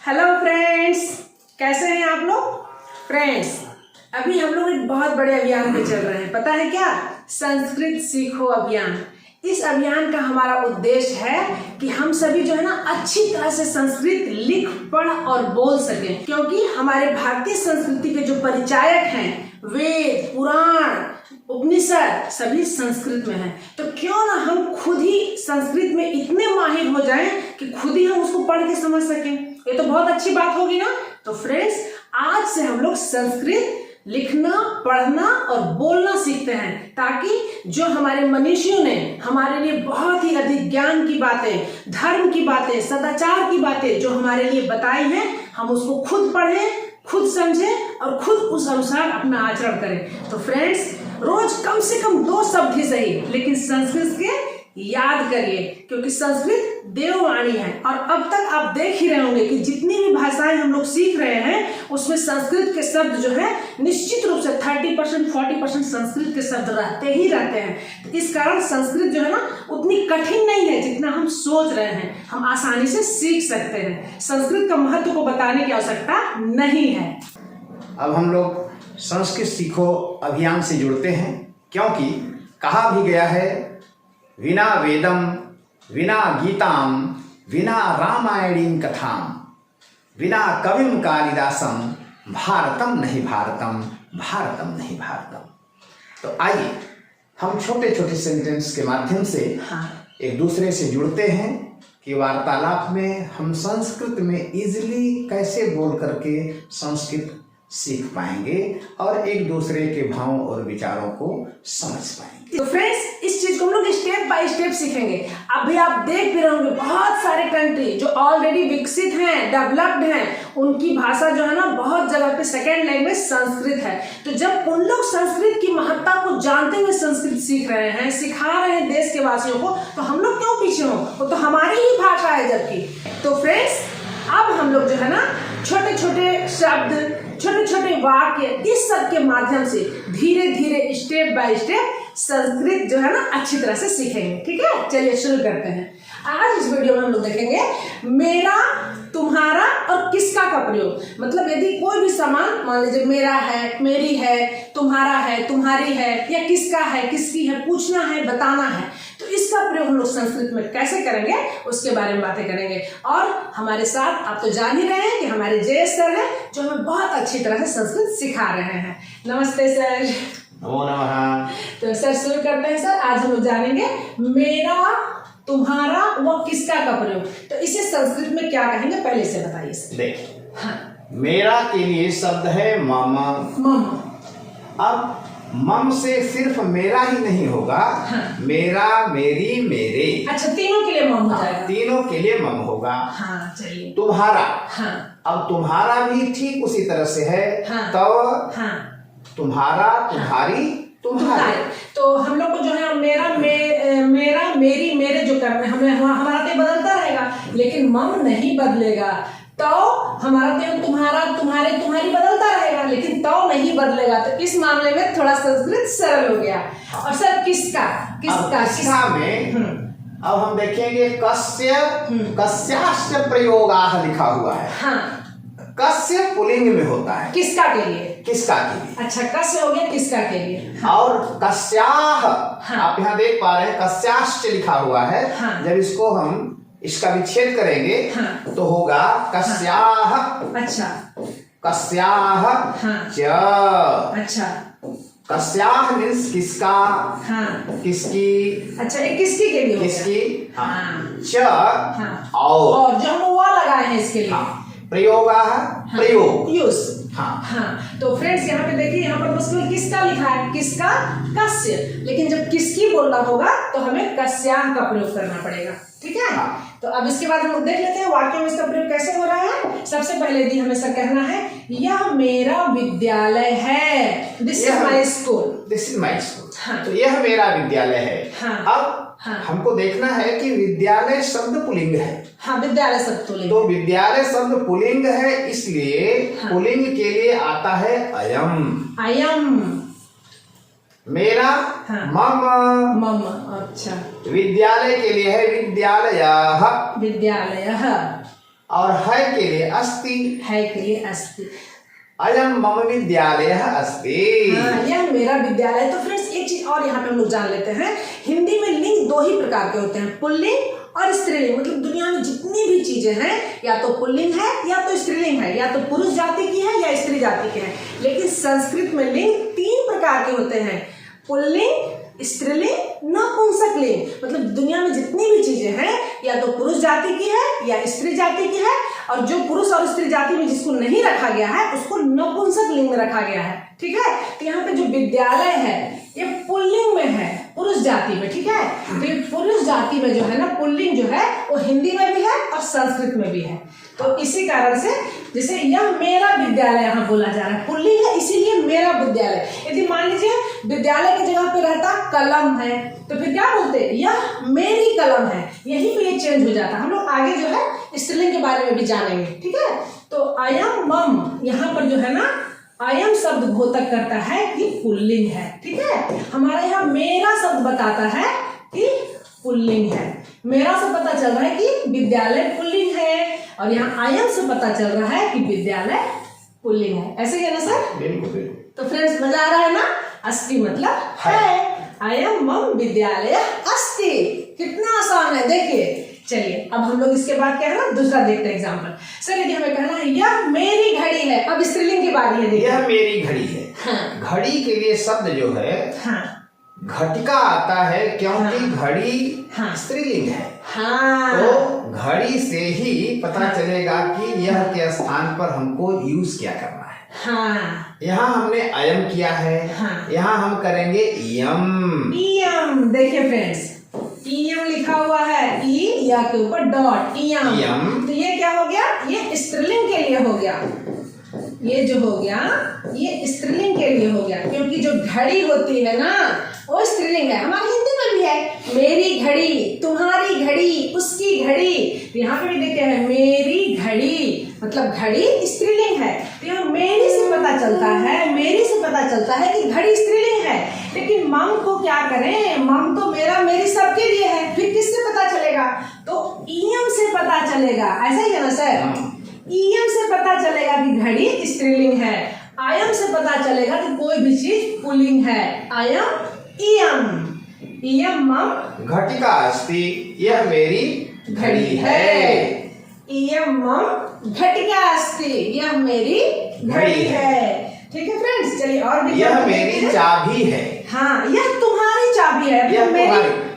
Hello friends, कैसे हैं आप लोग। फ्रेंड्स, अभी हम लोग एक बहुत बड़े अभियान में चल रहे हैं। पता है क्या? संस्कृत सीखो अभियान। इस अभियान का हमारा उद्देश्य है कि हम सभी जो है ना अच्छी तरह से संस्कृत लिख पढ़ और बोल सकें, क्योंकि हमारे भारतीय संस्कृति के जो परिचायक हैं, वेद पुराण उपनिषद सभी संस्कृत में है। तो क्यों ना हम खुद ही संस्कृत में इतने माहिर हो जाएं कि खुद ही हम उसको पढ़ के समझ सकें। ये तो बहुत अच्छी बात होगी ना। तो फ्रेंड्स, आज से हम लोग संस्कृत लिखना पढ़ना और बोलना सीखते हैं, ताकि जो हमारे मनीषियों ने हमारे लिए बहुत ही अधिक ज्ञान की बातें, धर्म की बातें, सदाचार की बातें जो हमारे लिए बताई हैं, हम उसको खुद पढ़ें, खुद समझें और खुद उस अनुसार अपना आचरण करें। तो फ्रेंड्स, रोज कम से कम 2 शब्द ही सही, लेकिन संस्कृत के याद करिए, क्योंकि संस्कृत देववाणी है। और अब तक आप देख ही रहे होंगे कि जितनी भी भाषाएं हम लोग सीख रहे हैं, उसमें संस्कृत के शब्द जो है निश्चित रूप से 30% 40% संस्कृत के शब्द रहते ही रहते हैं। तो इस कारण संस्कृत जो है ना उतनी कठिन नहीं है जितना हम सोच रहे हैं। हम आसानी से सीख सकते हैं। संस्कृत का महत्व को बताने की आवश्यकता नहीं है। अब हम लोग संस्कृत सीखो अभियान से जुड़ते हैं, क्योंकि कहा भी गया है, विना वेदम विना गीताम विना रामायणीं कथाम विना कविम कालिदासम भारतम नहीं भारतम भारतम नहीं भारतम। तो आइए हम छोटे छोटे सेंटेंस के माध्यम से एक दूसरे से जुड़ते हैं कि वार्तालाप में हम संस्कृत में इजीली कैसे बोल करके संस्कृत सीख पाएंगे और एक दूसरे के भावों और विचारों को समझ पाएंगे। तो फ्रेंड्स, इस चीज को हम लोग स्टेप बाय स्टेप सीखेंगे। अभी आप देख भी रहे होंगे बहुत सारे कंट्री जो ऑलरेडी विकसित हैं, डेवलप्ड हैं, उनकी भाषा जो है ना बहुत जगह पे सेकेंड लैंग्वेज संस्कृत है। तो जब उन लोग संस्कृत की महत्ता को जानते हुए संस्कृत सीख रहे हैं, सिखा रहे हैं देश के वासियों को, तो हम लोग क्यों पीछे हो? वो तो हमारी ही भाषा है जबकि। तो फ्रेंड्स, अब हम लोग जो है ना छोटे छोटे शब्द, छोटे छोटे वाक्य, इस सब के माध्यम से धीरे धीरे स्टेप बाय स्टेप संस्कृत जो है ना अच्छी तरह से सीखेंगे। ठीक है, चलिए शुरू करते हैं। आज इस वीडियो में हम लोग देखेंगे मेरा, तुम्हारा और किसका का प्रयोग। मतलब यदि कोई भी सामान, मान लीजिए मेरा है, मेरी है, तुम्हारा है, तुम्हारी है, या किसका है, किसकी है, पूछना है, बताना है, तो इसका प्रयोग हम लोग संस्कृत में कैसे करेंगे उसके बारे में बातें करेंगे। और हमारे साथ आप तो जान ही रहे हैं कि हमारे जय सर हैं, जो हमें बहुत अच्छी तरह से संस्कृत सिखा रहे हैं। नमस्ते सर। नमो नमः। तो सर शुरू करते हैं। सर, आज हम लोग जानेंगे मेरा, तुम्हारा व किसका का प्रयोग। तो इसे संस्कृत में क्या कहेंगे, पहले से बताइए सर। देखिए, हाँ। मेरा के लिए शब्द है मम। मम। अब मम से सिर्फ मेरा ही नहीं होगा। हाँ। मेरा, मेरी, मेरे। अच्छा, तीनों के लिए मम हो जाएगा। तीनों के लिए मम होगा। हाँ, चलिए। तुम्हारा। हाँ। अब तुम्हारा भी ठीक उसी तरह से है। हाँ। तो हाँ। तुम्हारा, तुम्हारी, तुम्हारे। तो हम लोग को जो है मेरा, मेरा, मेरी, मेरे जो करने हमें, हमारा तो बदलता रहेगा, लेकिन मम नहीं बदलेगा। तो हमारा तो तुम्हारा, तुम्हारे, तुम्हारी बदलता रहेगा, लेकिन तो नहीं बदलेगा। तो इस मामले में थोड़ा संस्कृत सरल हो गया। और सर किसका, किसका में अब हम देखेंगे कस्य, कस्याश्च प्रयोगाः लिखा हुआ है। हाँ। कस्य पुल्लिंग में होता है। किसका के लिए? किसका के लिए। अच्छा, कस्य हो गया किसका के लिए। और कस्याः, हाँ। आप यहाँ देख पा रहे हैं कस्याश्च लिखा हुआ है। हाँ। जब इसको हम इसका विच्छेद करेंगे, हाँ। तो होगा कस्याः। अच्छा। कस्याः हाँ। च। अच्छा। कस्याः मीन्स किसका। हाँ। किसकी। अच्छा, ये किसकी के लिए हो गया? किसकी। हाँ। च। हाँ। और जो हम वो लगाए हैं इसके लिए। हाँ। प्रयोगाः, प्रयोग। यूज। हाँ। हाँ। तो फ्रेंड्स, यहाँ पे देखिए, यहाँ पर बस केवल किसका लिखा है, किसका, कस्य। लेकिन जब किसकी बोलना होगा तो हमें कस्याः का प्रयोग करना पड़ेगा। ठीक है। हाँ। तो अब इसके बाद हम लोग देख लेते हैं वाक्य में इसका प्रयोग कैसे हो रहा है। सबसे पहले यदि हमें सर कहना है, यह मेरा विद्यालय है, this is my school. This is my school. हाँ। तो यह मेरा विद्यालय है। हाँ। अब हाँ। हमको देखना है कि विद्यालय शब्द पुल्लिंग है। हाँ, विद्यालय शब्द पुल्लिंग। तो विद्यालय शब्द पुल्लिंग है, इसलिए हाँ। पुल्लिंग के लिए आता है अयम। अयम। मेरा। हाँ। मम। मम। अच्छा। विद्यालय के लिए है विद्यालयः। विद्यालयः। और है के लिए अस्ति। है के लिए अस्ति। अयम मम विद्यालयः अस्ति। हाँ, यह मेरा विद्यालय। तो फ्रेंड्स एक चीज और यहाँ पे हम लोग जान लेते हैं, हिंदी में लिंग दो ही प्रकार के होते हैं, पुल्लिंग और स्त्रीलिंग। मतलब दुनिया में जितनी भी चीजें हैं या तो पुल्लिंग है या तो स्त्रीलिंग है, या तो पुरुष जाति की है या स्त्री जाति की है। लेकिन संस्कृत में लिंग 3 प्रकार के होते हैं, पुल्लिंग, स्त्रीलिंग, नपुंसकलिंग। मतलब दुनिया में जितनी भी चीजें हैं या तो पुरुष जाति की है या स्त्री जाति की है, और जो पुरुष और स्त्री जाति में जिसको नहीं रखा गया है उसको नपुंसक लिंग में रखा गया है। ठीक है, तो यहाँ पे जो विद्यालय है ये पुल्लिंग में है, पुरुष जाति में। ठीक है, तो ये पुरुष जाति में जो है ना पुल्लिंग जो है वो हिंदी में भी है और संस्कृत में भी है। तो इसी कारण से जैसे यह मेरा विद्यालय यहाँ बोला जा रहा है, पुल्लिंग है इसीलिए मेरा विद्यालय। यदि मान लीजिए विद्यालय की जगह पे रहता कलम है तो फिर क्या बोलते, यह मेरी कलम है, यहीं पे ये चेंज हो जाता। हम लोग आगे जो है स्त्रीलिंग के बारे में भी जानेंगे। ठीक है, तो अयम मम यहाँ पर जो है ना अयम शब्द घोतक करता है कि पुल्लिंग है। ठीक है, हमारा यहाँ मेरा शब्द बताता है कि पुल्लिंग है। मेरा से पता चल रहा है कि विद्यालय पुल्लिंग है, और यहाँ अयम से पता चल रहा है कि विद्यालय पुल्लिंग है। ऐसे ही है ना सर? बिल्कुल। तो फ्रेंड्स मजा आ रहा है ना? अस्ति मतलब है। अयम मम विद्यालय अस्ति। कितना आसान है देखिए। चलिए अब हम लोग इसके बाद क्या है ना दूसरा देखते हैं एग्जाम्पल। सर यदि हमें कहना है यह मेरी घड़ी है, अब स्त्रीलिंग की बारी है। देखिए यह मेरी घड़ी है। हाँ। घड़ी के लिए शब्द जो है हाँ घटिका आता है, क्योंकि घड़ी हाँ। स्त्रीलिंग है। हाँ तो घड़ी से ही पता चलेगा कि यह के स्थान पर हमको यूज क्या करना है। हाँ। यहाँ हमने अयम किया है। हाँ। यहाँ हम करेंगे इयम। इयम। देखिए फ्रेंड्स इयम लिखा हुआ है, ई या के ऊपर डॉट, इयम। तो ये क्या हो गया, ये स्त्रीलिंग के लिए हो गया। ये जो हो गया ये स्त्रीलिंग के लिए हो गया, क्योंकि जो घड़ी होती है ना वो स्त्रीलिंग है। हमारी हिंदी में भी है मेरी घड़ी, तुम्हारी घड़ी, उसकी घड़ी। तो यहाँ पे भी देखते हैं मेरी घड़ी, मतलब घड़ी स्त्रीलिंग है। तो यहाँ मेरी से पता चलता है, मेरी से पता चलता है कि घड़ी स्त्रीलिंग है। लेकिन मम को क्या करें, मम तो मेरा मेरी सबके लिए है, फिर किससे पता चलेगा, तो इयम से पता चलेगा। ऐसा ही है ना सर? इयम से पता चलेगा कि घड़ी स्त्रीलिंग है, आयम से पता चलेगा कि कोई भी चीज पुल्लिंग है। आयम इयम। इयम मम घटिका अस्ति, यह मेरी घड़ी है। इयम मम घटिका अस्ति, यह मेरी घड़ी है। ठीक है फ्रेंड्स, चलिए और भी। यह मेरी चाबी है। हाँ, यह तुम्हारी चाबी है। यह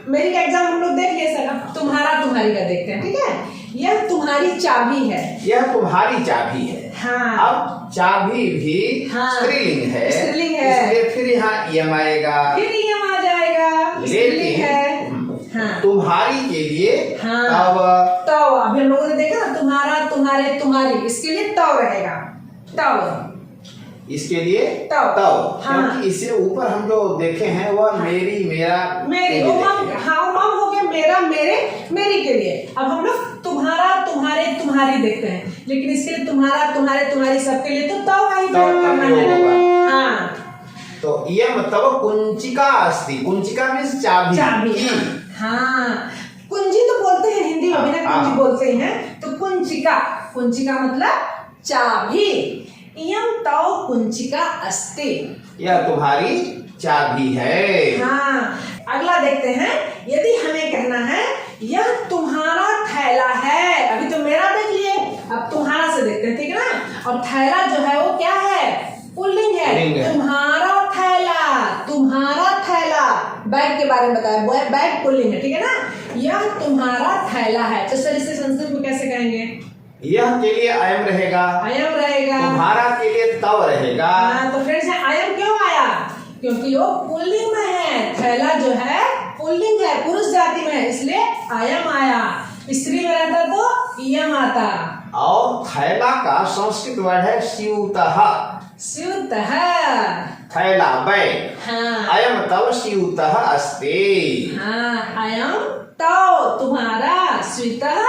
मेरी का एग्जाम हम लोग देख लिए सर, अब तुम्हारा तुम्हारी का देखते हैं। ठीक है, यह तुम्हारी चाबी है। यह तुम्हारी चाबी है। हाँ। अब चाबी भी हाँ। स्त्रीलिंग है, स्त्रीलिंग है, इसलिए फिर यहाँ यम आएगा, फिर यम आ जाएगा। लेकिन हाँ। तुम्हारी के लिए हाँ। तब अभी हम लोगों ने देखा ना तुम्हारा, तुम्हारे, तुम्हारी, इसके लिए तव रहेगा। तव, इसके लिए तव। तब, हाँ। क्योंकि इससे ऊपर हम जो देखे हैं वह मेरी, मेरा, मेरी, वो मम, हाँ वो मम हो गया मेरा, मेरे, मेरी के लिए। अब हम लोग तुम्हारा, तुम्हारे, तुम्हारी देखते हैं, लेकिन इसके लिए तुम्हारा, तुम्हारे, तुम्हारी सबके लिए तो तव का ही प्रयोग करना है। हाँ। तो यह मतलब कुंचिका अस्ति। कुंचिका मीन्स चाबी। चाबी। हाँ, कुंजी तो बोलते हैं हिंदी में भी ना, कुंजी बोलते हैं। तो कुंचिका, कुंचिका मतलब चाबी। इयम तव कुंचिका अस्ति, यह तुम्हारी चाबी है। हाँ। अगला देखते हैं, यदि हमें कहना है यह तुम्हारा थैला है। अभी तो मेरा देख लिए, अब तुम्हारा से देखते हैं। ठीक है ना? और थैला जो है वो क्या है, पुल्लिंग है। तुम्हारा थैला, तुम्हारा थैला। बैग के बारे में बताया, बैग पुल्लिंग है। ठीक है ना? यह तुम्हारा थैला है। तो सर इसे संस्कृत में कैसे कहेंगे? यह के लिए अयम रहेगा, अयम रहेगा। तुम्हारा के लिए तव रहेगा। हाँ, तो फ्रेंड्स अयम क्यों आया, क्योंकि वो पुल्लिंग में है। थैला जो है पुल्लिंग है, पुरुष जाति में है, इसलिए अयम आया। स्त्री में रहता तो इयम आता। और थैला का संस्कृत वर्ड है स्यूतः। स्यूतः, थैला, बैग। हाँ। अयम तव स्यूतः अस्ति। हाँ, अयम तव तुम्हारा, स्यूतः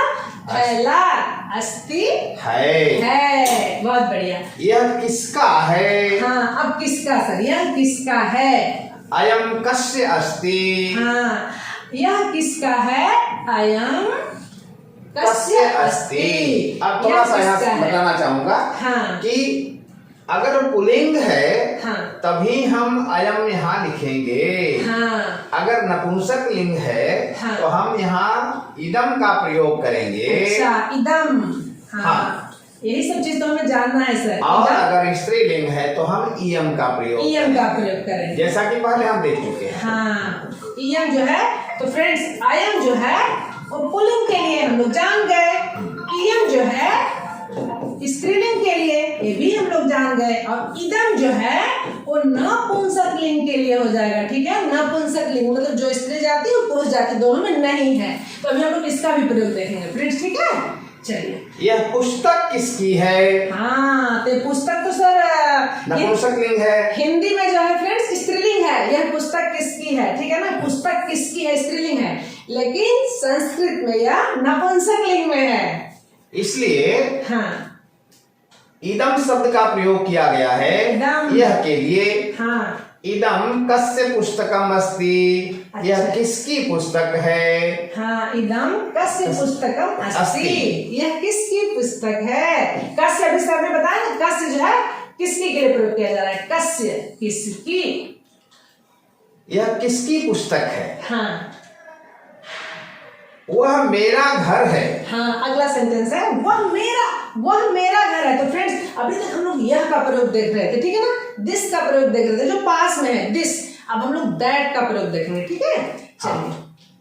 थैला, अस्ति है। बहुत बढ़िया। यह किसका है? हाँ, अब किसका सर, यह किसका है? अयम कस्य अस्ति। हाँ, यह किसका है? अयम कस्य अस्ति। अब थोड़ा सा यहाँ से बताना चाहूंगा हाँ। कि अगर पुल्लिंग है हाँ। तभी हम अयम यहाँ लिखेंगे। हाँ। अगर नपुंसक लिंग है हाँ। तो हम यहाँ इदम का प्रयोग करेंगे। अच्छा, इदम। हाँ। यही सब चीज तो हमें जानना है सर। और अगर स्त्रीलिंग है तो हम इयम का प्रयोग करेंगे, जैसा कि पहले हम देख चुके हैं। हाँ, इयम जो है तो फ्रेंड्स अयम जो है वो पुल्लिंग के लिए हम लोग जान गए, इयम जो है स्त्रीलिंग के लिए ये भी हम लोग जान गए, और इदम जो है वो नपुंसक लिंग के लिए हो जाएगा। ठीक है, नपुंसक लिंग मतलब जो स्त्री जाति और पुरुष जाति दोनों में नहीं है, तो अभी हम लोग इसका भी प्रयोग देखेंगे फ्रेंड्स। ठीक है, चलिए। यह पुस्तक किसकी है? हाँ, तो पुस्तक तो सर नपुंसक लिंग है। हिंदी में जो है फ्रेंड्स स्त्रीलिंग है। यह पुस्तक किसकी है, ठीक है ना, पुस्तक किसकी है स्त्रीलिंग है, लेकिन संस्कृत में यह नपुंसक लिंग में है। इसलिए हाँ, इदम शब्द का प्रयोग किया गया है इदम। यह के लिए। हाँ, इदम कस्य पुस्तकम अस्ति। अच्छा। यह किसकी पुस्तक है? हाँ, इदम कस्य पुस्तकम अस्ति। अस्ति। यह किसकी पुस्तक है? कस्य अभी सर ने बताया ना, कस्य जो है किसकी के लिए प्रयोग किया जा रहा है, कस्य किसकी। यह किसकी पुस्तक है? हाँ। वह मेरा घर है। हाँ, अगला सेंटेंस है वह मेरा घर है। तो फ्रेंड्स अभी तक हम लोग यह का प्रयोग देख रहे थे, ठीक है ना, दिस का प्रयोग देख रहे थे जो पास में है दिस। अब हम लोग दैट का प्रयोग देखेंगे। ठीक है, चलिए।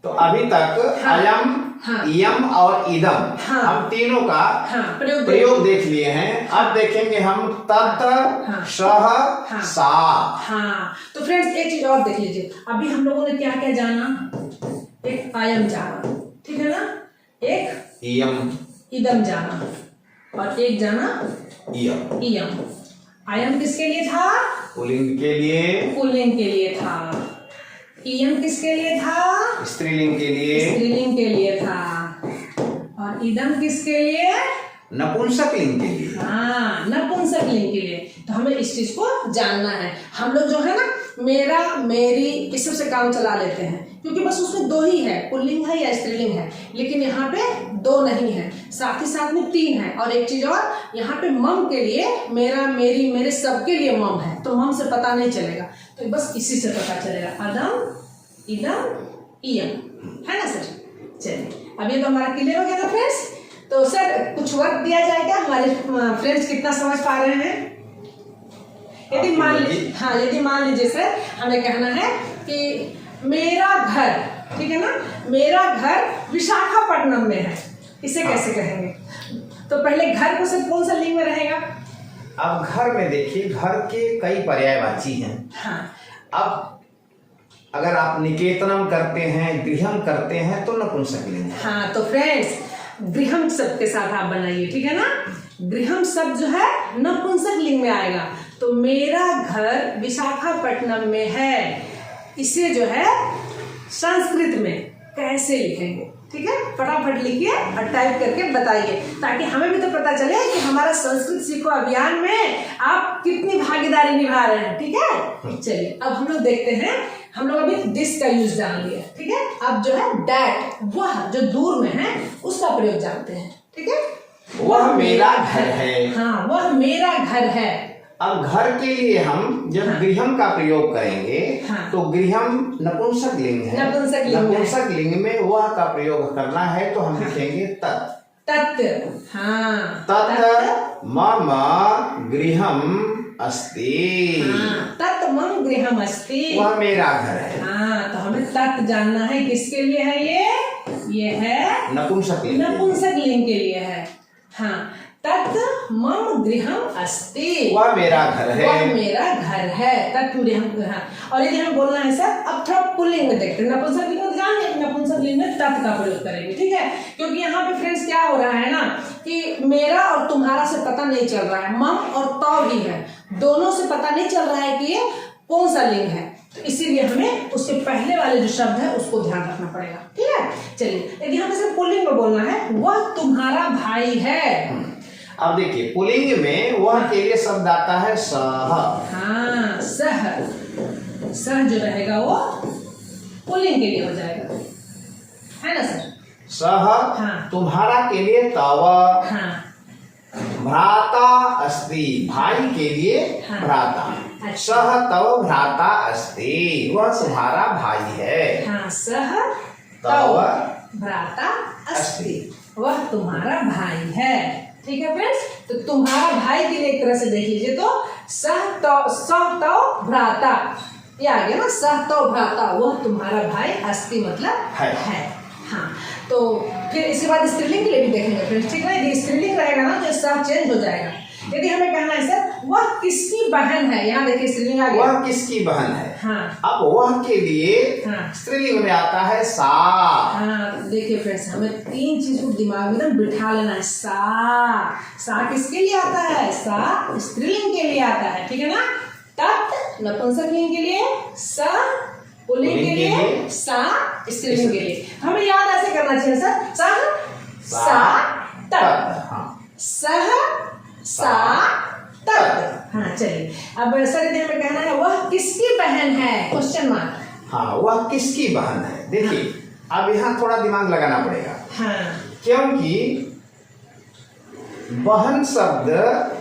तो अभी तक हाँ। अयम, हाँ। इयम और इदम हाँ। हम तीनों का हाँ, प्रयोग देख लिए हैं। अब देखेंगे हम तत्, हाँ। सह, हाँ। सा। हाँ, तो फ्रेंड्स एक चीज और देख लीजिए। अभी हम लोगों ने क्या क्या जाना, एक अयम जाना, ठीक है ना, एक इयम, इदम जाना, और एक जाना इयम। इयम। अयम किसके लिए था? पुल्लिंग के लिए। पुल्लिंग के लिए था। इयम किसके लिए था? स्त्रीलिंग के लिए। स्त्रीलिंग के लिए था। और इदम किसके लिए? नपुंसक लिंग के लिए। हाँ, नपुंसक लिंग के लिए। तो हमें इस चीज को जानना है। हम लोग जो है ना मेरा, मेरी, इस सब से काम चला लेते हैं, क्योंकि बस उसमें दो ही है, पुल्लिंग है या स्त्रीलिंग है, लेकिन यहाँ पे दो नहीं है, साथ ही साथ में तीन है। और एक चीज और, यहाँ पे मम के लिए मेरा, मेरी, मेरे सबके लिए मम है, तो मम से पता नहीं चलेगा, तो बस इसी से पता चलेगा, अदम, इदम, इयम, है ना सर। चलिए, अब ये तो हमारा क्लियर हो गया था फ्रेंड्स। तो सर कुछ वर्क दिया जाए क्या, हमारे फ्रेंड्स कितना समझ पा रहे हैं? यदि मान लीजिए सर हमें कहना है कि मेरा घर, ठीक है ना, मेरा घर विशाखापट्टनम में है, इसे कैसे कहेंगे? तो पहले घर को सर कौन सा लिंग में रहेगा? अब घर में देखिए, घर के कई पर्यायवाची हैं। हाँ। अब अगर आप निकेतनम करते हैं, गृहम करते हैं तो नपुंसक लिंग। हाँ, तो फ्रेंड्स गृहम शब्द के साथ आप बनाइए, ठीक है ना, गृहम शब्द जो है नपुंसक लिंग में आएगा। तो मेरा घर विशाखापट्टनम में है, इसे जो है संस्कृत में कैसे लिखेंगे? ठीक है, फटाफट लिखिए और टाइप करके बताइए, ताकि हमें भी तो पता चले कि हमारा संस्कृत सीखो अभियान में आप कितनी भागीदारी निभा रहे हैं। ठीक है, चलिए अब हम लोग देखते हैं। हम लोग अभी दिस का यूज जान लिया, ठीक है, अब जो है दैट, वह जो दूर में है उसका प्रयोग जानते हैं। ठीक है, वह मेरा घर है। हाँ, वह मेरा घर है। अब घर के लिए हम जब गृहम का प्रयोग करेंगे, हाँ। तो गृहम नपुंसक लिंग है। नपुंसक लिंग में वह का प्रयोग करना है तो हम लिखेंगे तत्। तत्, हाँ, तत् मम गृहम अस्ति। हाँ, तत् मम गृहम अस्ति। वह मेरा घर है। हाँ, तो हमें तत् जानना है, किसके लिए है ये है नपुंसक लिंग। नपुंसक लिंग के लिए है। हाँ, तत् मम गृहम अस्ति। वह मेरा घर है। वह मेरा घर है, तत् गृहम। हाँ, और यदि हमें बोलना है सर, अब थोड़ा पुल्लिंग में देखते हैं। नपुंसक लिंग में जान गए, नपुंसक लिंग में तत् का प्रयोग करेंगे। ठीक है, क्योंकि यहाँ पे फ्रेंड्स क्या हो रहा है ना कि मेरा और तुम्हारा से पता नहीं चल रहा है, मम और तौ भी है, दोनों से पता नहीं चल रहा है कि ये कौन सा लिंग है, तो इसीलिए हमें उसके पहले वाले जो शब्द है उसको ध्यान रखना पड़ेगा। ठीक है, चलिए यदि हमें सिर्फ पुल्लिंग में बोलना है, वह तुम्हारा भाई है। अब देखिए, पुल्लिंग में वह के लिए शब्द आता है सह। हाँ, सह जो रहेगा वो पुल्लिंग के लिए हो जाएगा, है ना सर। सह हाँ। तुम्हारा के लिए तव हाँ भ्राता अस्ति भाई के लिए हाँ। भ्राता अच्छा। सह तव भ्राता अस्ति वह तुम्हारा भाई है हाँ सह तव भ्राता अस्ति वह तुम्हारा भाई है। ठीक है फ्रेंड्स, तो तुम्हारा भाई के लिए एक तरह से देख लीजिए तो सह तव भ्राता, ये आ गया ना, सह तव भ्राता वह तुम्हारा भाई अस्ति मतलब है। हाँ, तो फिर इसके बाद स्त्रीलिंग के लिए भी देखेंगे फ्रेंड्स। ठीक है, यदि स्त्रीलिंग रहेगा ना तो सह चेंज हो जाएगा। यदि हमें कहना है सर वह किसकी बहन है, यहाँ देखिए स्त्रीलिंग आ गया, वह किसकी बहन है। हाँ। अब वह के लिए हाँ। स्त्रीलिंग में आता है सा। हाँ, तो देखिए फ्रेंड्स, हमें 3 चीज को दिमाग में एकदम बिठा लेना है। सा किसके लिए आता है? सा स्त्रीलिंग के लिए आता है। ठीक है ना। तत् नपुंसक लिंग के लिए, स पुल्लिंग के लिए, सा स्त्रीलिंग के लिए। हमें याद ऐसे करना चाहिए सर, सा तत्, सह सा तत्। हाँ चलिए, अब सर यदि हमें कहना है वह किसकी बहन है, क्वेश्चन मार्क। हाँ, वह किसकी बहन है। देखिए अब यहाँ थोड़ा दिमाग लगाना पड़ेगा। हाँ, क्योंकि बहन शब्द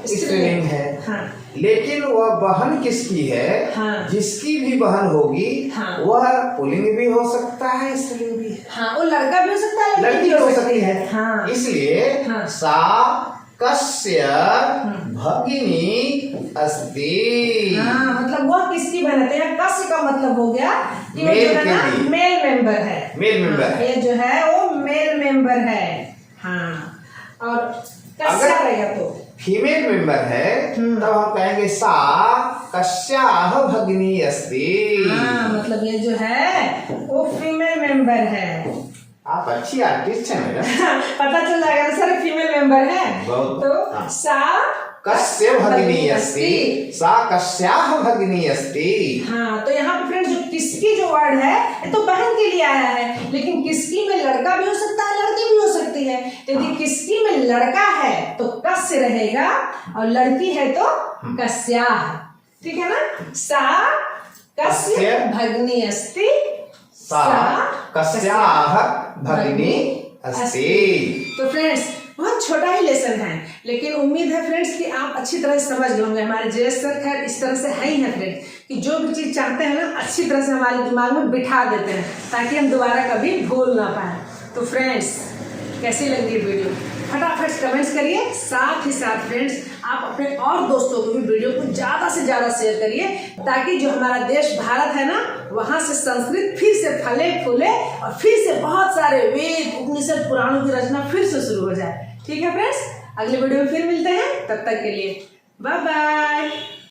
स्त्रीलिंग है। हाँ, लेकिन वह बहन किसकी है? हाँ। जिसकी भी बहन होगी हाँ। वह पुल्लिंग भी हो सकता है, स्त्रीलिंग भी है। हाँ, वो लड़का भी हो सकता है, लड़की भी हो सकती है। हाँ, इसलिए हाँ। सा कस्य भगिनी अस्ति। हाँ, मतलब वह किसकी बहन है। तो यहाँ कस्य का मतलब हो गया कि वो मेल जो है के ना लिए। मेल मेंबर है। मेल मेंबर हाँ, है। ये जो है वो मेल मेंबर है। हाँ, और कस्या रहेगा तो फीमेल मेंबर है तब हम कहेंगे सा कस्याह भगिनी अस्ति। हाँ, मतलब ये जो है वो फीमेल मेंबर है। आप अच्छी आर्टिस्ट हैं मैडम। पता चल जाएगा ना सर, फीमेल मेंबर है। बहुत। तो हाँ। सा कस्य भगिनी अस्ति, सा कस्याह भगिनी अस्ति। हाँ, तो यहाँ पे फ्रेंड्स जो किसकी जो वर्ड है ये तो बहन के लिए आया है, लेकिन किसकी में लड़का भी हो सकता है, लड़की भी हो सकती है। यदि किसकी में लड़का है तो कस्य रहेगा और लड़की है तो कस्याह। ठीक है ना। सा कस्य भगिनी अस्ति, सा कस्याह भगिनी अस्ति। तो फ्रेंड्स बहुत छोटा ही लेसन है, लेकिन उम्मीद है फ्रेंड्स कि आप अच्छी तरह से समझ गए होंगे। हमारे जयेश सर खैर इस तरह से है ही है फ्रेंड्स कि जो भी चीज़ चाहते हैं ना अच्छी तरह से हमारे दिमाग में बिठा देते हैं ताकि हम दोबारा कभी भूल ना पाए। तो फ्रेंड्स कैसी लगी ये वीडियो, फटाफट कमेंट्स करिए। साथ ही साथ फ्रेंड्स आप अपने और दोस्तों को भी वीडियो को ज़्यादा से ज़्यादा शेयर करिए ताकि जो हमारा देश भारत है ना वहाँ से संस्कृत फिर से फले फूले और फिर से बहुत सारे वेद उपनिषद पुराणों की रचना फिर से शुरू हो जाए। ठीक है फ्रेंड्स, अगले वीडियो में फिर मिलते हैं, तब तक के लिए बाय बाय।